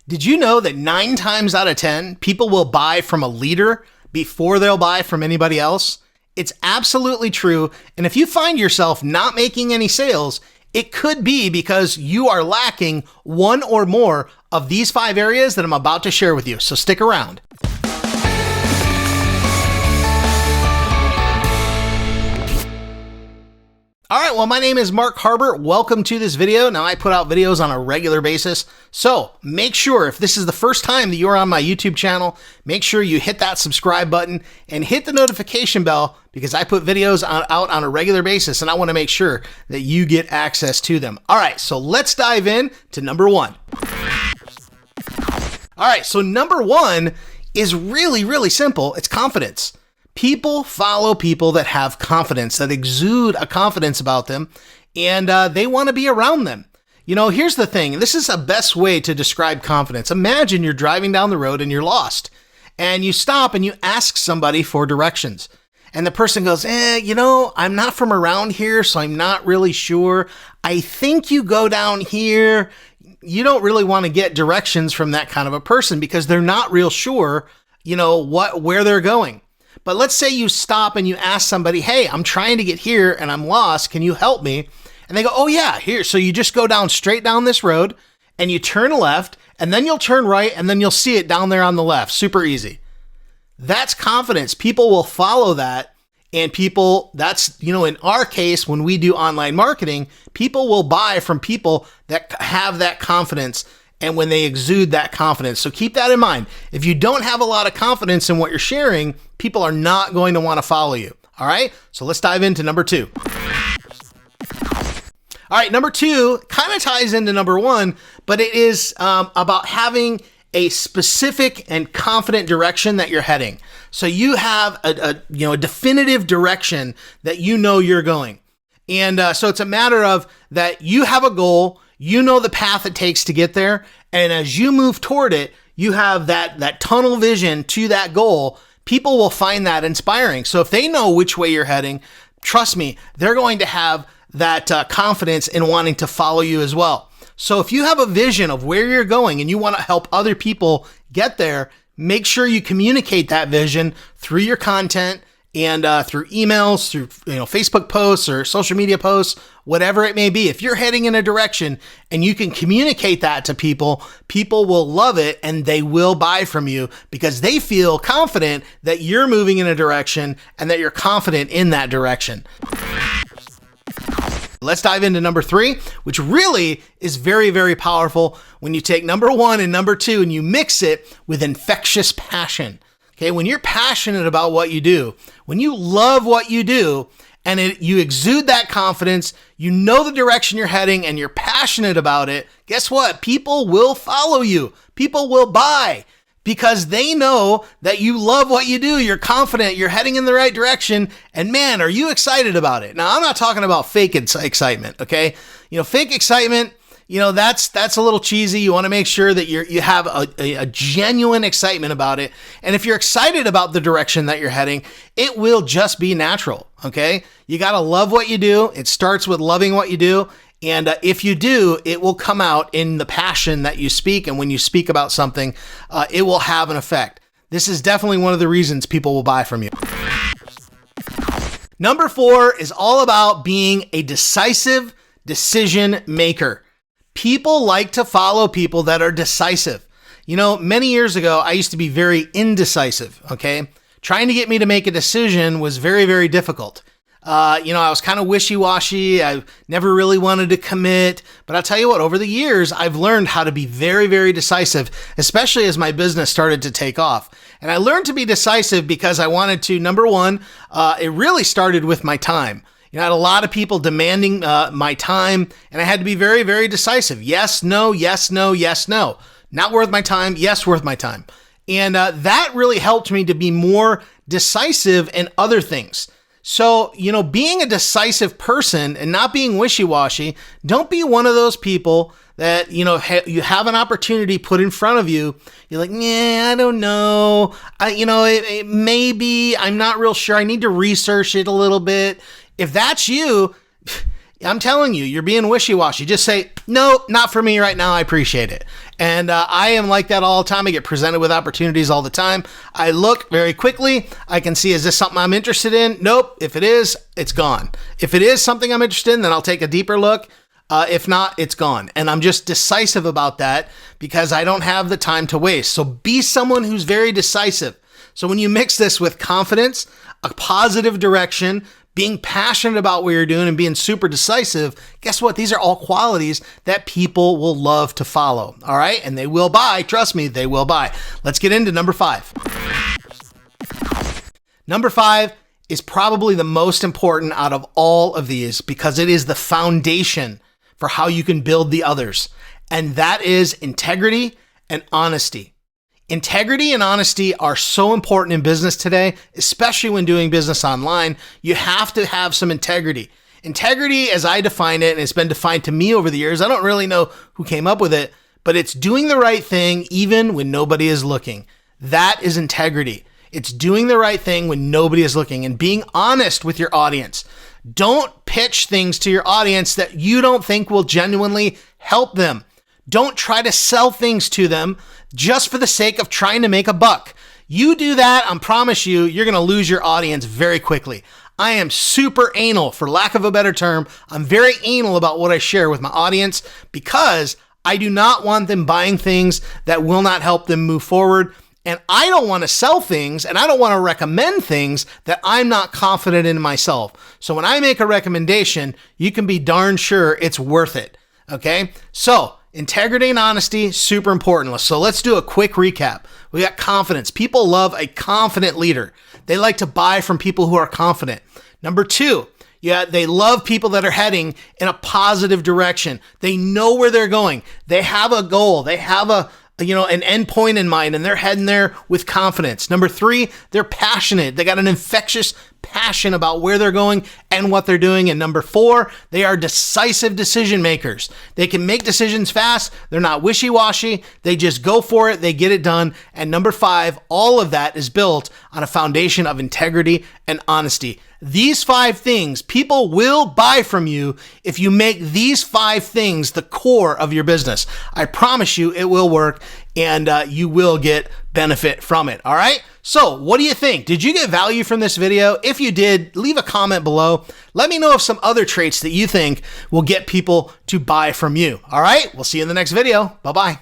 Did you know that 9 times out of 10, people will buy from a leader before they'll buy from anybody else? It's absolutely true. And if you find yourself not making any sales, it could be because you are lacking one or more of these 5 areas that I'm about to share with you. So stick around. All right, well, my name is Mark Harbert. Welcome to this video. Now, I put out videos on a regular basis, so make sure if this is the first time that you're on my YouTube channel, make sure you hit that subscribe button and hit the notification bell because I put videos out on a regular basis and I want to make sure that you get access to them. All right, so let's dive in to number 1. All right, so number 1 is really simple. It's confidence. People follow people that have confidence, that exude a confidence about them, and they want to be around them. You know, here's the thing. This is the best way to describe confidence. Imagine you're driving down the road and you're lost, and you stop and you ask somebody for directions. And the person goes, I'm not from around here, so I'm not really sure. I think you go down here. You don't really want to get directions from that kind of a person because they're not real sure, where they're going. But let's say you stop and you ask somebody, hey, I'm trying to get here and I'm lost. Can you help me? And they go, oh yeah, here. So you just go straight down this road and you turn left and then you'll turn right and then you'll see it down there on the left. Super easy. That's confidence. People will follow that. And in our case, when we do online marketing, people will buy from people that have that confidence and when they exude that confidence. So keep that in mind. If you don't have a lot of confidence in what you're sharing, people are not going to want to follow you. All right, so let's dive into number 2. All right, number 2 kind of ties into number 1, but it is about having a specific and confident direction that you're heading. So you have a definitive direction that you're going. And so it's a matter of that you have a goal, you know the path it takes to get there, and as you move toward it, you have that tunnel vision to that goal. People will find that inspiring. So if they know which way you're heading, trust me, they're going to have that confidence in wanting to follow you as well. So if you have a vision of where you're going and you want to help other people get there, make sure you communicate that vision through your content and through emails, through Facebook posts or social media posts, whatever it may be. If you're heading in a direction and you can communicate that to people, people will love it and they will buy from you because they feel confident that you're moving in a direction and that you're confident in that direction. Let's dive into number 3, which really is very powerful when you take number 1 and number 2 and you mix it with infectious passion. Okay, when you're passionate about what you do, when you love what you do, and you exude that confidence, you know the direction you're heading, and you're passionate about it, guess what? People will follow you. People will buy because they know that you love what you do. You're confident. You're heading in the right direction. And man, are you excited about it? Now, I'm not talking about fake excitement, okay? Fake excitement, that's a little cheesy. You want to make sure that you have a genuine excitement about it. And if you're excited about the direction that you're heading, it will just be natural, okay? You got to love what you do. It starts with loving what you do. And if you do, it will come out in the passion that you speak. And when you speak about something, it will have an effect. This is definitely one of the reasons people will buy from you. Number 4 is all about being a decisive decision maker. People like to follow people that are decisive. Many years ago, I used to be very indecisive, okay? Trying to get me to make a decision was very difficult. I was kind of wishy-washy. I never really wanted to commit. But I'll tell you what, over the years, I've learned how to be very decisive, especially as my business started to take off. And I learned to be decisive because I wanted to, number 1, it really started with my time. I had a lot of people demanding my time, and I had to be very decisive. Yes, no, yes, no, yes, no. Not worth my time. Yes, worth my time. And that really helped me to be more decisive in other things. So, being a decisive person and not being wishy-washy, don't be one of those people that, you have an opportunity put in front of you. You're like, I don't know. Maybe I'm not real sure. I need to research it a little bit. If that's you, I'm telling you, you're being wishy-washy. Just say, no, not for me right now. I appreciate it. And I am like that all the time. I get presented with opportunities all the time. I look very quickly. I can see, is this something I'm interested in? Nope. If it is, it's gone. If it is something I'm interested in, then I'll take a deeper look. If not, it's gone. And I'm just decisive about that because I don't have the time to waste. So be someone who's very decisive. So when you mix this with confidence, a positive direction, being passionate about what you're doing and being super decisive, guess what? These are all qualities that people will love to follow. All right. And they will buy. Trust me, they will buy. Let's get into number 5. Number 5 is probably the most important out of all of these because it is the foundation for how you can build the others. And that is integrity and honesty. Integrity and honesty are so important in business today, especially when doing business online. You have to have some integrity. Integrity, as I define it, and it's been defined to me over the years, I don't really know who came up with it, but it's doing the right thing even when nobody is looking. That is integrity. It's doing the right thing when nobody is looking and being honest with your audience. Don't pitch things to your audience that you don't think will genuinely help them. Don't try to sell things to them just for the sake of trying to make a buck. You do that, I promise you, you're going to lose your audience very quickly. I am super anal, for lack of a better term. I'm very anal about what I share with my audience because I do not want them buying things that will not help them move forward. And I don't want to sell things and I don't want to recommend things that I'm not confident in myself. So when I make a recommendation, you can be darn sure it's worth it. Okay? So integrity and honesty, super important. So let's do a quick recap. We got confidence. People love a confident leader. They like to buy from people who are confident. Number 2, they love people that are heading in a positive direction. They know where they're going. They have a goal. They have an end point in mind and they're heading there with confidence. Number 3, they're passionate. They got an infectious passion about where they're going and what they're doing. And number 4, they are decisive decision makers. They can make decisions fast. They're not wishy-washy. They just go for it. They get it done. And number 5, all of that is built on a foundation of integrity and honesty. These 5 things, people will buy from you if you make these 5 things the core of your business. I promise you it will work and you will get benefit from it. All right. So what do you think? Did you get value from this video? If you did, leave a comment below. Let me know of some other traits that you think will get people to buy from you. All right. We'll see you in the next video. Bye-bye.